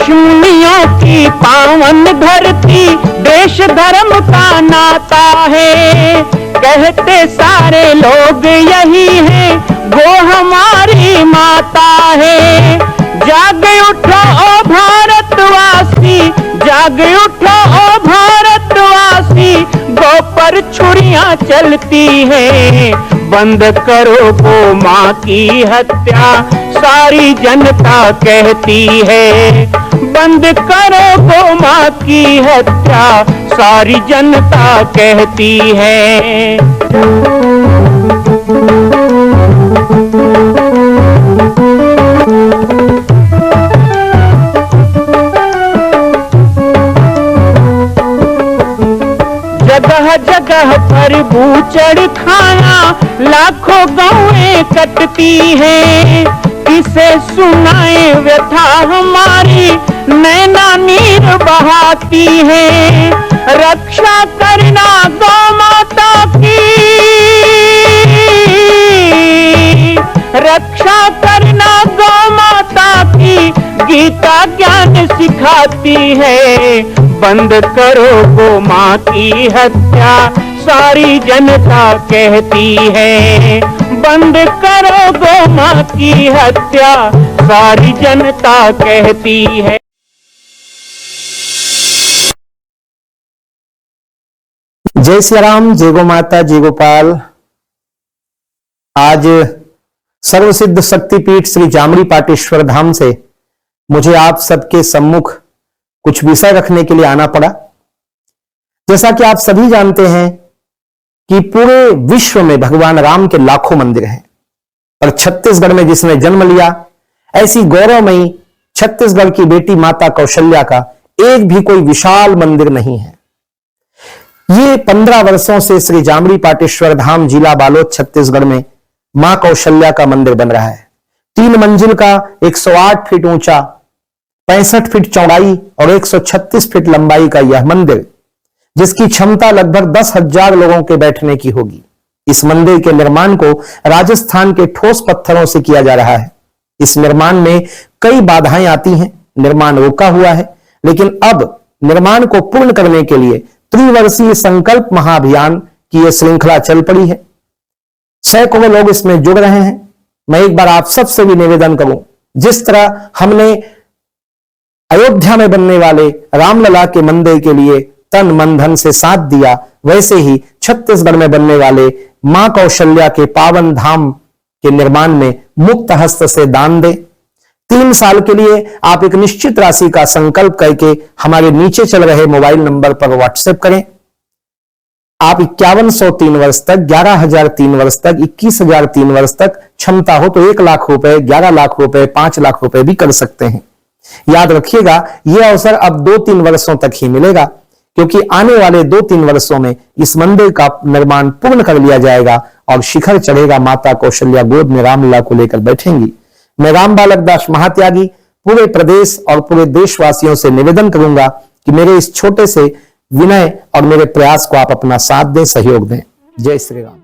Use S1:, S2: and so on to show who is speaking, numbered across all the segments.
S1: ऋषिमुनियों की पावन धरती, देश धर्म का नाता है। कहते सारे लोग यही है, वो हमारी माता है। जाग उठो ओ भारतवासी, जाग उठो ओ भारतवासी, गौ पर छुरियां चलती हैं। बंद करो गौ माँ की हत्या, सारी जनता कहती है। बंद करो गौ माँ की हत्या, सारी जनता कहती है। जगह जगह पर बूचड़ खाना, लाखों गौएं कटती हैं। किसे सुनाए व्यथा हमारी, नैना नीर बहाती है। रक्षा करना गौ माता की, रक्षा करना गौ माता की, गीता ज्ञान सिखाती है। बंद करो गौ माँ की हत्या, सारी जनता कहती है। बंद करो गौ माँ की हत्या, सारी जनता कहती है।
S2: जय श्री राम, जय गो माता, जय गोपाल। आज सर्वसिद्ध शक्तिपीठ श्री जामड़ी पाटेश्वर धाम से मुझे आप सबके सम्मुख कुछ विषय रखने के लिए आना पड़ा। जैसा कि आप सभी जानते हैं कि पूरे विश्व में भगवान राम के लाखों मंदिर हैं, और छत्तीसगढ़ में जिसने जन्म लिया, ऐसी गौरवमयी छत्तीसगढ़ की बेटी माता कौशल्या का एक भी कोई विशाल मंदिर नहीं है। ये 15 वर्षों से श्री जामड़ी पाटेश्वर धाम, जिला बालोद, छत्तीसगढ़ में मां कौशल्या का मंदिर बन रहा है। 3 मंजिल का 108 फीट ऊंचा, 65 फीट चौड़ाई और 136 फीट लंबाई का यह मंदिर, जिसकी क्षमता लगभग 10,000 लोगों के बैठने की होगी। इस मंदिर के निर्माण को राजस्थान के ठोस पत्थरों से किया जा रहा है। इस निर्माण में कई बाधाएं आती हैं, निर्माण रुका हुआ है, लेकिन अब निर्माण को पूर्ण करने के लिए त्रिवर्षीय संकल्प महाअभियान की यह श्रृंखला चल पड़ी है। सैकड़ों लोग इसमें जुड़ रहे हैं। मैं एक बार आप सबसे भी निवेदन करूं, जिस तरह हमने अयोध्या में बनने वाले रामलला के मंदिर के लिए तन मन धन से साथ दिया, वैसे ही छत्तीसगढ़ में बनने वाले मां कौशल्या के पावन धाम के निर्माण में मुक्त हस्त से दान दें। 3 साल के लिए आप एक निश्चित राशि का संकल्प करके हमारे नीचे चल रहे मोबाइल नंबर पर व्हाट्सएप करें। आप 5100 3 वर्ष तक, 11,000 3 वर्ष तक, 21,000 3 वर्ष तक, क्षमता हो तो 1 लाख रुपए, 11 लाख रुपए, 5 लाख रुपए भी कर सकते हैं। याद रखिएगा, यह अवसर अब 2-3 वर्षों तक ही मिलेगा, क्योंकि आने वाले 2-3 वर्षों में इस मंदिर का निर्माण पूर्ण कर लिया जाएगा और शिखर चढ़ेगा। माता कौशल्या गोद में रामलला को लेकर बैठेंगी। मैं राम बालक दास महात्यागी पूरे प्रदेश और पूरे देशवासियों से निवेदन करूंगा कि मेरे इस छोटे से विनय और मेरे प्रयास को आप अपना साथ दें, सहयोग दें। जय श्री राम।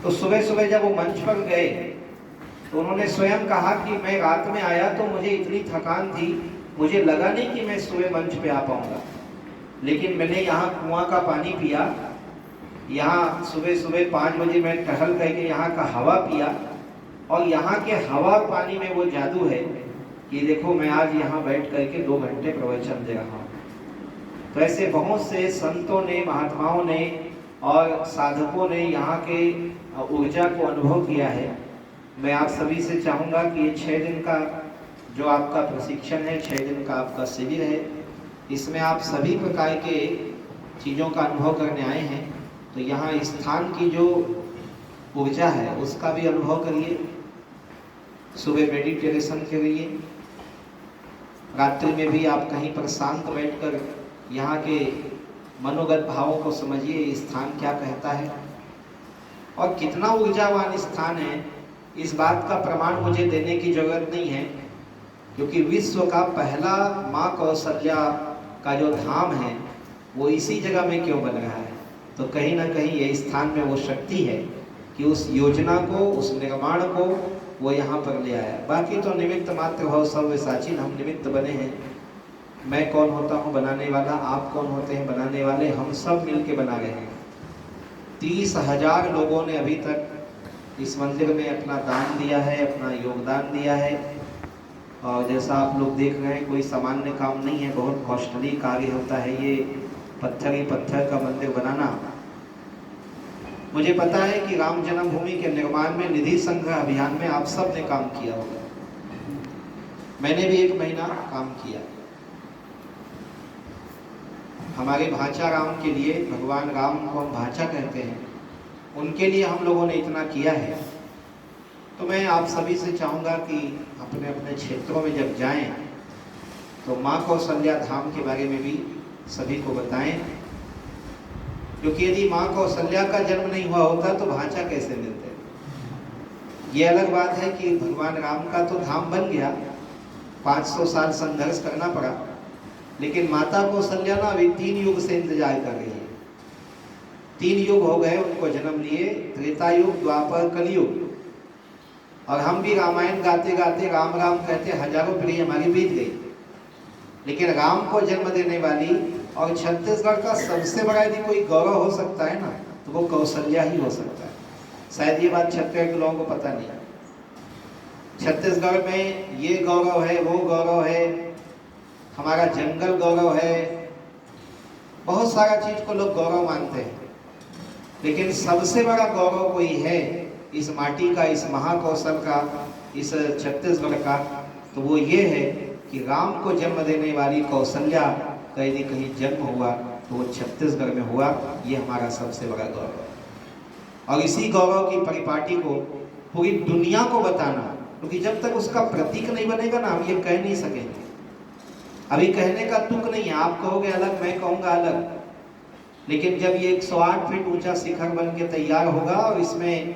S3: तो सुबह सुबह जब वो मंच पर गए तो उन्होंने स्वयं कहा कि मैं रात में आया तो मुझे इतनी थकान थी, मुझे लगा नहीं कि मैं सुबह मंच पे आ पाऊंगा, लेकिन मैंने यहाँ कुआं का पानी पिया, यहाँ सुबह सुबह 5 बजे मैं टहल करके यहाँ का हवा पिया, और यहाँ के हवा और पानी में वो जादू है कि देखो मैं आज यहाँ बैठ करके 2 घंटे प्रवचन दे रहा हूँ। तो ऐसे बहुत से संतों ने, महात्माओं ने और साधकों ने यहाँ के ऊर्जा को अनुभव किया है। मैं आप सभी से चाहूँगा कि ये 6 दिन का जो आपका प्रशिक्षण है, 6 दिन का आपका शिविर है, इसमें आप सभी प्रकार के चीज़ों का अनुभव करने आए हैं, तो यहाँ स्थान की जो ऊर्जा है उसका भी अनुभव करिए। सुबह मेडिटेशन करिए, रात्रि में भी आप कहीं पर शांत बैठकर यहाँ के मनोगत भावों को समझिए, स्थान क्या कहता है और कितना ऊर्जावान स्थान है। इस बात का प्रमाण मुझे देने की जरूरत नहीं है, क्योंकि विश्व का पहला माँ कौशल्या का जो धाम है वो इसी जगह में क्यों बन रहा है, तो कहीं ना कहीं ये स्थान में वो शक्ति है कि उस योजना को, उस निर्माण को वो यहाँ पर ले आया। बाकी तो निमित्त मात्र भव सर्व साचिन, हम निमित्त बने हैं। मैं कौन होता हूँ बनाने वाला, आप कौन होते हैं बनाने वाले, हम सब मिलके बना रहे हैं। 30,000 लोगों ने अभी तक इस मंदिर में अपना दान दिया है, अपना योगदान दिया है, और जैसा आप लोग देख रहे हैं कोई सामान्य काम नहीं है, बहुत कॉस्टली कार्य होता है ये पत्थर ही पत्थर का मंदिर बनाना। मुझे पता है कि राम जन्मभूमि के निर्माण में निधि संग्रह अभियान में आप सब ने काम किया होगा, मैंने भी 1 महीना काम किया। हमारे भांचा राम के लिए, भगवान राम को हम भांचा कहते हैं, उनके लिए हम लोगों ने इतना किया है। तो मैं आप सभी से चाहूँगा कि अपने अपने क्षेत्रों में जब जाएं तो माँ कौशल्या धाम के बारे में भी सभी को बताएं, क्योंकि यदि माँ कौशल्या का जन्म नहीं हुआ होता तो भांचा कैसे मिलते। ये अलग बात है कि भगवान राम का तो धाम बन गया, 500 साल संघर्ष करना पड़ा, लेकिन माता कौशल्या ना अभी 3 युग से इंतजार कर रही है। 3 युग हो गए उनको जन्म लिए, त्रेता युग, द्वापर, कलयुग, और हम भी रामायण गाते गाते राम राम कहते हजारों पीढ़ी हमारी बीत गई, लेकिन राम को जन्म देने वाली और छत्तीसगढ़ का सबसे बड़ा यदि कोई गौरव हो सकता है ना तो वो कौशल्या ही हो सकता है। शायद ये बात छत्तीसगढ़ के लोगों को पता नहीं। छत्तीसगढ़ में ये गौरव है, वो गौरव है, हमारा जंगल गौरव है, बहुत सारा चीज को लोग गौरव मानते हैं, लेकिन सबसे बड़ा गौरव कोई है इस माटी का, इस महाकौशल का, इस छत्तीसगढ़ का, तो वो ये है कि राम को जन्म देने वाली कौशल्या का यदि कहीं जन्म हुआ तो वो छत्तीसगढ़ में हुआ। ये हमारा सबसे बड़ा गौरव, और इसी गौरव की परिपाटी को पूरी दुनिया को बताना क्योंकि जब तक उसका प्रतीक नहीं बनेगा ना, हम ये कह नहीं सकेंगे। अभी कहने का तुक नहीं है, आप कहोगे अलग, मैं कहूँगा अलग, लेकिन जब ये 108 फीट ऊंचा शिखर बन के तैयार होगा और इसमें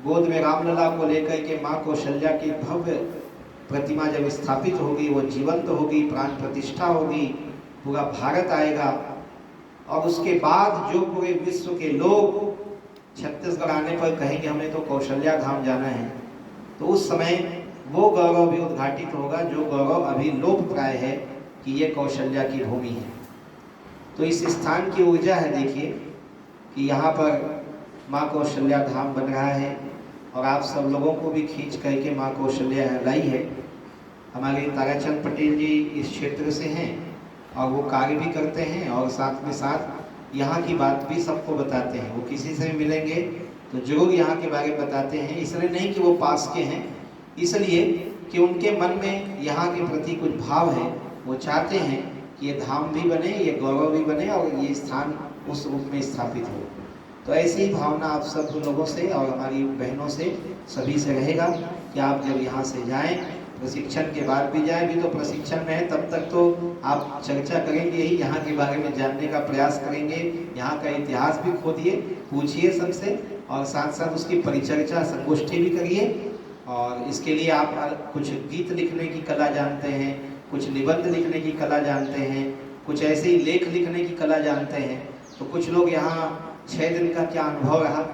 S3: गोद में रामलला को लेकर के माँ कौशल्या की भव्य प्रतिमा जब स्थापित होगी, वो जीवंत होगी, प्राण प्रतिष्ठा होगी, पूरा भारत आएगा, और उसके बाद जो पूरे विश्व के लोग छत्तीसगढ़ आने पर कहेंगे हमें तो कौशल्या धाम जाना है, तो उस समय वो गौरव भी उद्घाटित होगा जो गौरव अभी लोप प्राय है कि ये कौशल्या की भूमि है। तो इस स्थान की ऊर्जा है, देखिए कि यहाँ पर माँ कौशल्या धाम बन रहा है, और आप सब लोगों को भी खींच करके माँ कौशल्या लाई है। हमारे ताराचंद पटेल जी इस क्षेत्र से हैं और वो कार्य भी करते हैं, और साथ में साथ यहाँ की बात भी सबको बताते हैं। वो किसी से भी मिलेंगे तो जरूर यहाँ के बारे में बताते हैं, इसलिए नहीं कि वो पास के हैं, इसलिए कि उनके मन में यहाँ के प्रति कुछ भाव है। वो चाहते हैं कि ये धाम भी बने, ये गौरव भी बने, और ये स्थान उस रूप में स्थापित हो। तो ऐसी ही भावना आप सब लोगों से और हमारी बहनों से सभी से रहेगा कि आप जब यहाँ से जाएं, प्रशिक्षण के बाद भी जाएं। भी तो प्रशिक्षण में है, तब तक तो आप चर्चा करेंगे ही, यहाँ के बारे में जानने का प्रयास करेंगे, यहाँ का इतिहास भी खोदिए, पूछिए सबसे, और साथ साथ उसकी परिचर्चा संगोष्ठी भी करिए। और इसके लिए आप कुछ गीत लिखने की कला जानते हैं, कुछ निबंध लिखने की कला जानते हैं, कुछ ऐसे ही लेख लिखने की कला जानते हैं, तो कुछ लोग यहाँ 6 दिन का क्या अनुभव रहा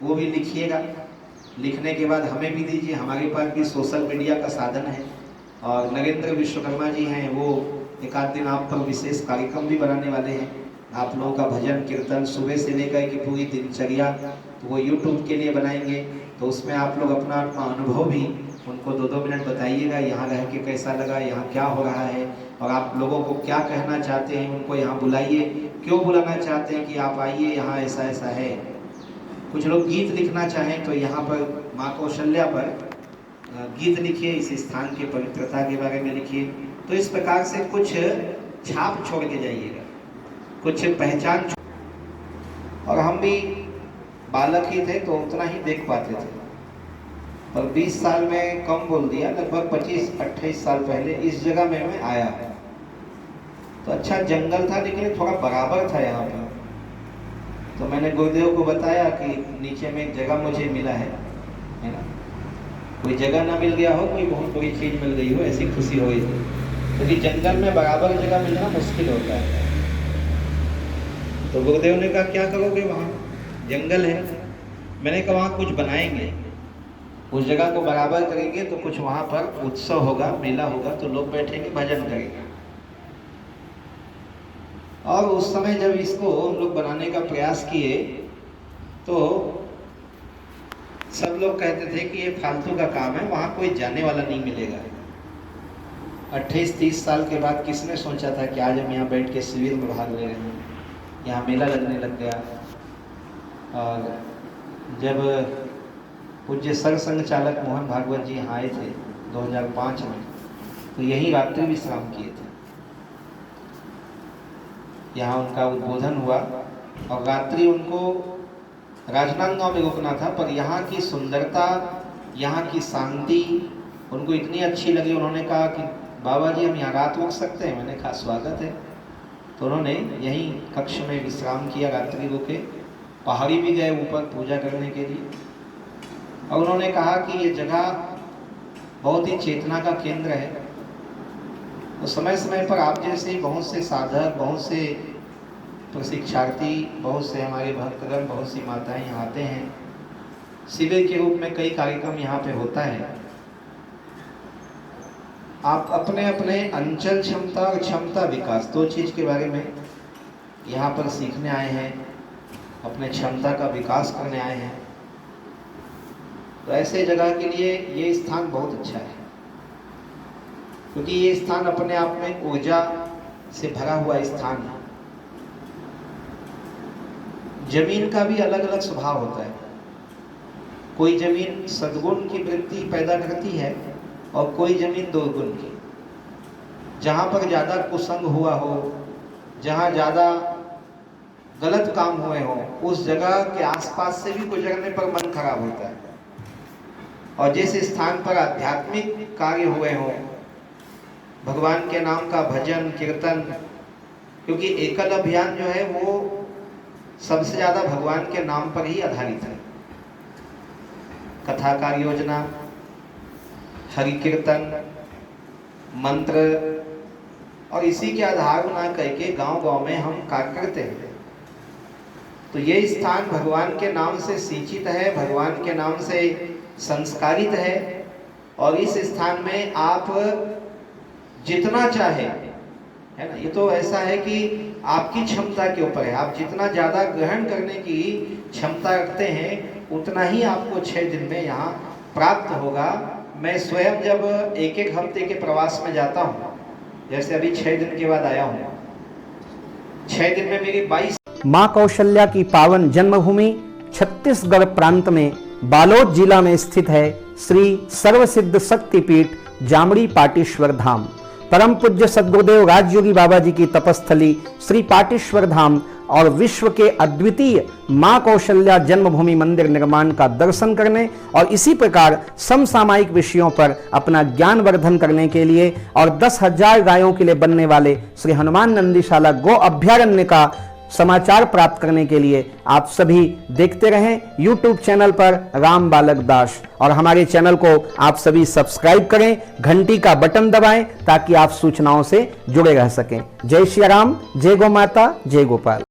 S3: वो भी लिखिएगा। लिखने के बाद हमें भी दीजिए, हमारे पास भी सोशल मीडिया का साधन है, और नरेंद्र विश्वकर्मा जी हैं, वो एक आध दिन आप पर विशेष कार्यक्रम भी बनाने वाले हैं। आप लोगों का भजन कीर्तन सुबह से लेकर कि पूरी दिनचर्या, तो वो यूट्यूब के लिए बनाएंगे, तो उसमें आप लोग अपना अनुभव भी उनको 2-2 मिनट बताइएगा, यहाँ रह के कैसा लगा, यहाँ क्या हो रहा है, और आप लोगों को क्या कहना चाहते हैं, उनको यहाँ बुलाइए, क्यों बुलाना चाहते हैं कि आप आइए, यहाँ ऐसा ऐसा है। कुछ लोग गीत लिखना चाहें तो यहाँ पर माँ कौशल्या पर गीत लिखिए, इस स्थान की पवित्रता के बारे में लिखिए। तो इस प्रकार से कुछ छाप छोड़ के जाइएगा, कुछ पहचान। और हम भी बालक ही थे तो उतना ही देख पाते थे, पर 20 साल में कम बोल दिया, लगभग 25-28 साल पहले इस जगह में मैं आया। तो अच्छा जंगल था, लेकिन थोड़ा बराबर था यहाँ पर। तो मैंने गुरुदेव को बताया कि नीचे में एक जगह मुझे मिला है ना, कोई जगह ना मिल गया हो, कोई बहुत बड़ी चीज़ मिल गई हो, ऐसी खुशी हो गई थी, क्योंकि जंगल में बराबर जगह मिलना मुश्किल होता है। तो गुरुदेव ने कहा क्या करोगे, वहाँ जंगल है। मैंने कहा वहाँ कुछ बनाएंगे, उस जगह को बराबर करेंगे तो कुछ वहाँ पर उत्सव होगा, मेला होगा, तो लोग बैठेंगे, भजन करेंगे। और उस समय जब इसको हम लोग बनाने का प्रयास किए तो सब लोग कहते थे कि ये फालतू का काम है, वहाँ कोई जाने वाला नहीं मिलेगा। 28-30 साल के बाद किसने सोचा था कि आज हम यहाँ बैठ के शिविर में भाग ले रहे हैं, यहाँ मेला लगने लग गया। और जब पूज्य सरसंघ चालक मोहन भागवत जी यहाँ आए थे 2005 में, तो यही रात्रि विश्राम किए थे, यहाँ उनका उद्बोधन हुआ, और रात्रि उनको राजनांदगांव में रुकना था, पर यहाँ की सुंदरता, यहाँ की शांति उनको इतनी अच्छी लगी, उन्होंने कहा कि बाबा जी हम यहाँ रात रुक सकते हैं। मैंने कहा स्वागत है। तो उन्होंने यहीं कक्ष में विश्राम किया, रात्रि रुके, पहाड़ी भी गए ऊपर पूजा करने के लिए। और उन्होंने कहा कि ये जगह बहुत ही चेतना का केंद्र है, तो समय समय पर आप जैसे बहुत से साधक, बहुत से प्रशिक्षार्थी, बहुत से हमारे भक्तगण, बहुत सी माताएं यहाँ आते हैं। शिविर के रूप में कई कार्यक्रम यहाँ पे होता है। आप अपने अपने अंचल क्षमता और क्षमता विकास, दो चीज़ के बारे में यहाँ पर सीखने आए हैं, अपने क्षमता का विकास करने आए हैं। तो ऐसे जगह के लिए ये स्थान बहुत अच्छा है, क्योंकि ये स्थान अपने आप में ऊर्जा से भरा हुआ स्थान है। जमीन का भी अलग अलग स्वभाव होता है। कोई जमीन सद्गुण की वृत्ति पैदा करती है और कोई जमीन दुर्गुण की। जहाँ पर ज़्यादा कुसंग हुआ हो, जहाँ ज़्यादा गलत काम हुए हो, उस जगह के आसपास से भी गुजरने पर मन खराब होता है। और जिस स्थान पर आध्यात्मिक कार्य हुए हों, भगवान के नाम का भजन कीर्तन, क्योंकि एकल अभियान जो है वो सबसे ज़्यादा भगवान के नाम पर ही आधारित है। कथाकार योजना, हरि कीर्तन, मंत्र और इसी के आधार बना करके गांव-गांव में हम कार्य करते हैं। तो ये स्थान भगवान के नाम से सिंचित है, भगवान के नाम से संस्कारित है, और इस स्थान में आप जितना चाहे, है ना, ये तो ऐसा है कि आपकी क्षमता के ऊपर है। आप जितना ज़्यादा ग्रहण करने की क्षमता रखते हैं उतना ही आपको 6 दिन में यहाँ प्राप्त होगा। मैं स्वयं जब एक हफ्ते के प्रवास में जाता हूँ, जैसे अभी 6 दिन के बाद आया हूँ, 6 दिन में मेरी 22
S2: मां कौशल्या की पावन जन्मभूमि छत्तीसगढ़ प्रांत में बालोद जिला में स्थित है श्री सर्वसिद्ध शक्तिपीठ जामड़ी पाटेश्वर धाम। परम पूज्य सद्गुरुदेव राजयोगी बाबा जी की तपस्थली श्री पाटेश्वर धाम और विश्व के अद्वितीय मां कौशल्या जन्मभूमि मंदिर निर्माण का दर्शन करने और इसी प्रकार समसामयिक विषयों पर अपना ज्ञान वर्धन करने के लिए और 10,000 गायों के लिए बनने वाले श्री हनुमान नंदीशाला गो अभ्यारण्य का समाचार प्राप्त करने के लिए आप सभी देखते रहें YouTube चैनल पर राम बालक दास, और हमारे चैनल को आप सभी सब्सक्राइब करें, घंटी का बटन दबाएं ताकि आप सूचनाओं से जुड़े रह सकें। जय श्री राम, जय गौ माता, जय गोपाल।